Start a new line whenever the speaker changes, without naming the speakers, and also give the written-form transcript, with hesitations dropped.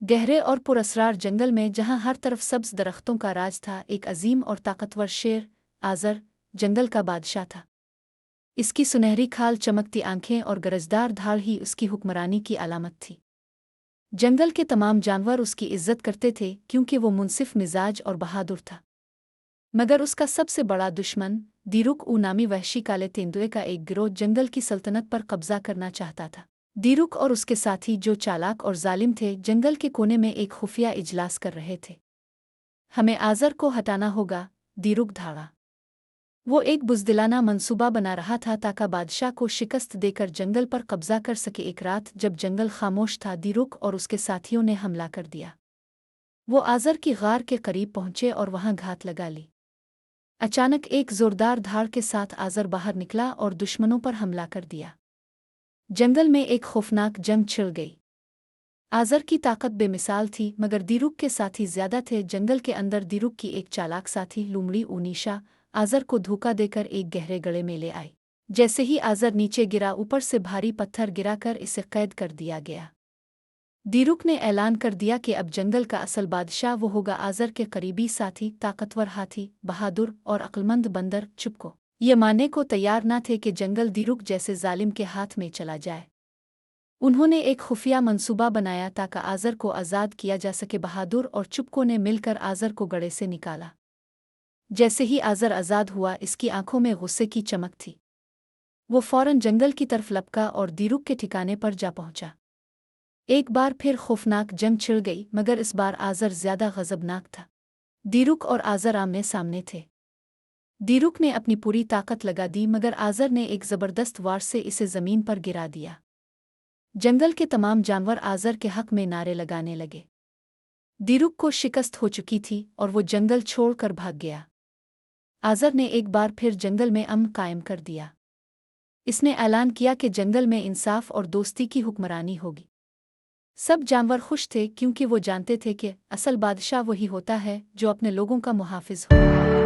गहरे और पुरअसरार जंगल में जहां हर तरफ सब्ज दरख्तों का राज था, एक अजीम और ताकतवर शेर आज़र जंगल का बादशाह था। इसकी सुनहरी खाल, चमकती आंखें और गरजदार धाड़ ही उसकी हुक्मरानी की अलामत थी। जंगल के तमाम जानवर उसकी इज्जत करते थे क्योंकि वो मुनसिफ मिजाज और बहादुर था। मगर उसका सबसे बड़ा दुश्मन दीरुक नामी वहशी काले तेंदुए का एक गिरोह जंगल की सल्तनत पर कब्जा करना चाहता था। दीरुक और उसके साथी, जो चालाक और जालिम थे, जंगल के कोने में एक खुफिया इजलास कर रहे थे। हमें आज़र को हटाना होगा, दीरुक धाड़ा। वो एक बुज़दिलाना मंसूबा बना रहा था ताकि बादशाह को शिकस्त देकर जंगल पर कब्जा कर सके। एक रात जब जंगल खामोश था, दीरुक और उसके साथियों ने हमला कर दिया। वो आज़र की गार के करीब पहुंचे और वहां घात लगा ली। अचानक एक जोरदार धाड़ के साथ आज़र बाहर निकला और दुश्मनों पर हमला कर दिया। जंगल में एक खौफनाक जंग छिड़ गई। आज़र की ताकत बेमिसाल थी, मगर दीरुक के साथी ज्यादा थे। जंगल के अंदर दीरुक की एक चालाक साथी लूमड़ी ऊनीशा आज़र को धोखा देकर एक गहरे गड्ढे में ले आई। जैसे ही आज़र नीचे गिरा, ऊपर से भारी पत्थर गिराकर इसे कैद कर दिया गया। दीरुक ने ऐलान कर दिया कि अब जंगल का असल बादशाह वो होगा। आज़र के करीबी साथी, ताकतवर हाथी, बहादुर और अक्लमंद बंदर, चुप ये मानने को तैयार न थे कि जंगल दीरुक जैसे जालिम के हाथ में चला जाए। उन्होंने एक खुफिया मंसूबा बनाया ताकि आज़र को आज़ाद किया जा सके। बहादुर और चुपको ने मिलकर आज़र को गड्ढे से निकाला। जैसे ही आज़र आज़ाद हुआ, इसकी आंखों में गुस्से की चमक थी। वो फौरन जंगल की तरफ लपका और दीरुक के ठिकाने पर जा पहुंचा। एक बार फिर खौफनाक जंग छिड़ गई, मगर इस बार आज़र ज्यादा गज़बनाक था। दीरुक और आज़र आमने सामने थे। दीरुक ने अपनी पूरी ताकत लगा दी, मगर आज़र ने एक ज़बरदस्त वार से इसे ज़मीन पर गिरा दिया। जंगल के तमाम जानवर आज़र के हक में नारे लगाने लगे। दीरुक को शिकस्त हो चुकी थी और वो जंगल छोड़कर भाग गया। आज़र ने एक बार फिर जंगल में अमन कायम कर दिया। इसने ऐलान किया कि जंगल में इंसाफ और दोस्ती की हुक्मरानी होगी। सब जानवर खुश थे क्योंकि वो जानते थे कि असल बादशाह वही होता है जो अपने लोगों का मुहाफिज हो।